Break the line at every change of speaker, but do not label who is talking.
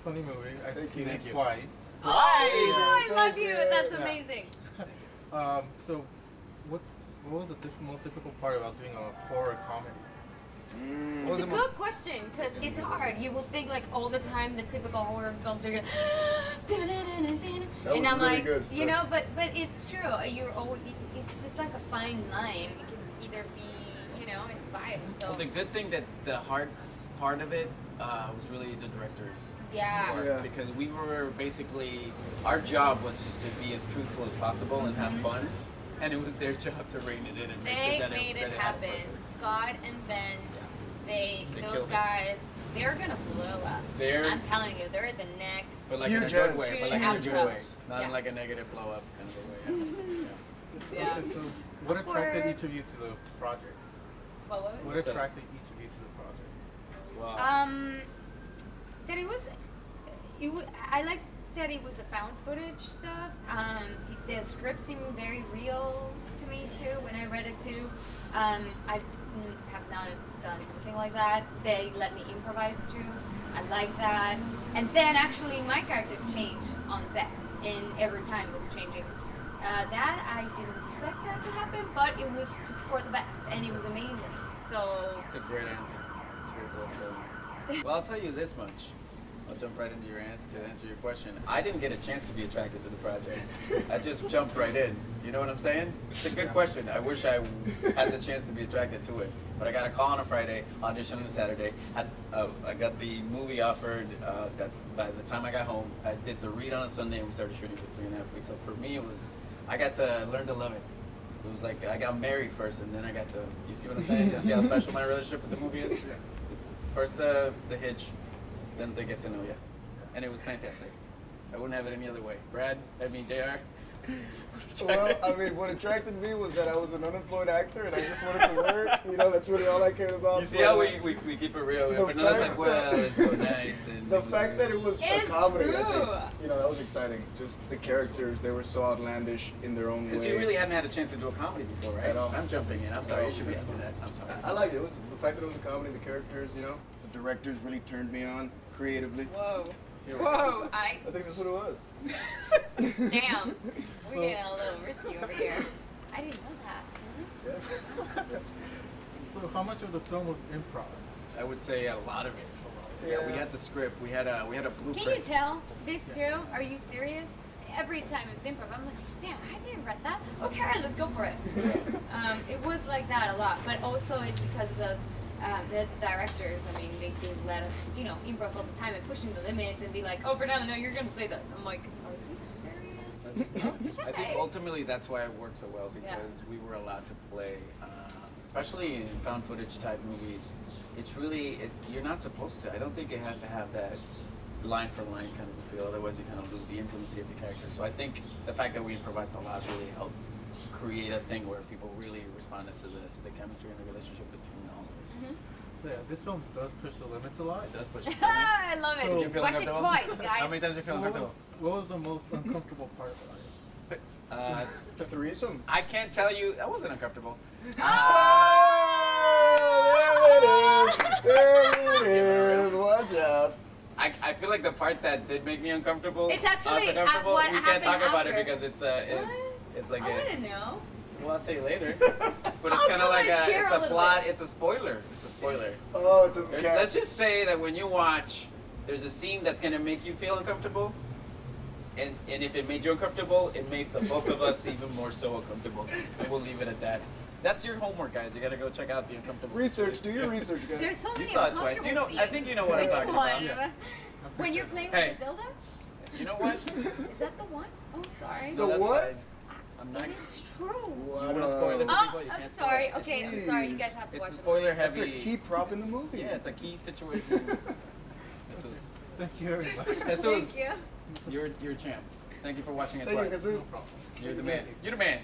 funny movie. I've seen
Thank
it
you.
twice.
Oh, I love
Thank
you.
you.
That's
Yeah.
amazing.
So, what was the most difficult part about doing a horror comedy?
What was
It's a
the most-
good question because it's hard. You will think like all the time the typical horror films are going,
That
and
was
I'm
really
like,
good.
you know, but it's true. You're always, it's just like a fine line. It can either be, you know, it's vibe. So
Well, the good thing that the hard part of it was really the directors.
yeah.
work,
Yeah.
Because we were basically, our job was just to be as truthful as possible and have fun, and it was their job to rein it in and make
They
sure that
made
that
it
had
happen.
purpose.
Scott and Ben,
They
those
killed it.
guys, they're gonna blow up.
They're-
I'm telling you, they're the next.
But like in a
Huge
good
ends.
way, but like in a good
Huge
way,
ends.
not in
Yeah.
like a negative blow up kind of a way.
Yeah.
Okay, so what attracted
Awkward.
each of you to the project?
What?
What
What's up?
attracted each of you to the project?
Wow.
That it was. I like that it was the found footage stuff. The script seemed very real to me too when I read it too. I have not done something like that. They let me improvise too. I like that. And then actually my character changed on set, and every time was changing. That I didn't expect that to happen, but it was for the best, and it was amazing. So
It's a great answer. It's a great. Well, I'll tell you this much. I'll jump right into to answer your question. I didn't get a chance to be attracted to the project. I just jumped right in. You know what I'm saying? It's a good question. I wish I had the chance to be attracted to it. But I got a call on a Friday, audition on a Saturday. I got the movie offered. That's by the time I got home. I did the read on a Sunday, and we started shooting for 3.5 weeks. So for me, it was, I got to learn to love it. It was like I got married first, and then I got to. You see what I'm saying? You see how special my relationship with the movie is? First the hitch, then they get to know you, and it was fantastic. I wouldn't have it any other way. Brad, JR.
Well, I mean, what attracted me was that I was an unemployed actor and I just wanted to work. You know, that's really all I cared about.
You see
But,
how we keep it real.
the
Fernanda's
fact
like, well, it's so nice. And
The fact that it was a
It's
comedy, I
true.
think, you know, that was exciting. Just the characters, they were so outlandish in their own way.
Because you really hadn't had a chance to do a comedy before, right?
At all.
I'm jumping in. I'm sorry. You should be asking that. I'm sorry.
I liked it. It was the fact that it was a comedy, the characters, you know, the directors really turned me on creatively.
whoa,
Here we
whoa!
go.
I
I think that's what it was.
damn.
So-
We're getting a little risky over here. I didn't know that.
So, how much of the film was improv?
I would say a lot of it. Yeah, we had the script. We had a blueprint.
Can you tell this too? Are you serious? Every time it's improv, I'm like, damn, I didn't read that. Okay, let's go for it. It was like that a lot, but also it's because of those the directors. I mean, they let us, you know, improv all the time and pushing the limits and be like, oh, Fernanda, no, you're gonna say this. I'm like, are you serious?
I think ultimately that's why it worked so well,
Yeah.
because we were allowed to play, especially in found footage type movies. It's really, you're not supposed to. I don't think it has to have that line for line kind of a feel. Otherwise, you kind of lose the intimacy of the character. So I think the fact that we improvised a lot really helped create a thing where people really responded to the chemistry and the relationship between all of us.
So, yeah, this film does push the limits a lot.
It does push it.
I love it.
So- Did you
feel
Watch it
uncomfortable?
twice, guys.
How many times did you feel
What
uncomfortable?
what was the most uncomfortable part about it?
The threesome.
I can't tell you. That wasn't uncomfortable.
Oh, there it is. Watch out.
I feel like the part that did make me uncomfortable.
It's actually,
us uncomfortable,
what
we can't
happened
talk about
after.
it because it's it's like
I want to know.
well, I'll tell you later. But it's
Oh,
kind
come
of like
on, share
it's
a
a
little
plot.
bit.
It's a spoiler. It's a spoiler.
Oh, it's a
Let's just say that when you watch, there's a scene that's gonna make you feel uncomfortable. And if it made you uncomfortable, it made the both of us even more so uncomfortable. And we'll leave it at that. That's your homework, guys. You gotta go check out the uncomfortable.
research. Do
situation.
your research, guys.
There's so many
You saw it twice. You know,
uncomfortable
I think you know what I'm
scenes.
talking
Which
about.
one?
Yeah.
When you're playing
Hey.
with the dildo?
You know what?
Is that the one? Oh, sorry.
The
that's
what?
fine. I'm not.
It's true.
You want to spoil it for
Oh,
people? You
I'm
can't spoil
sorry.
it.
Okay, I'm sorry. You guys have to watch
It's a
it.
spoiler
That's
heavy.
a key prop in the movie.
Yeah, it's a key situation. This was.
Thank you very much.
This was.
Thank you.
You're a champ. Thank you for watching it
Thank you,
twice.
Jesus.
No problem.
You're the man. You're the man.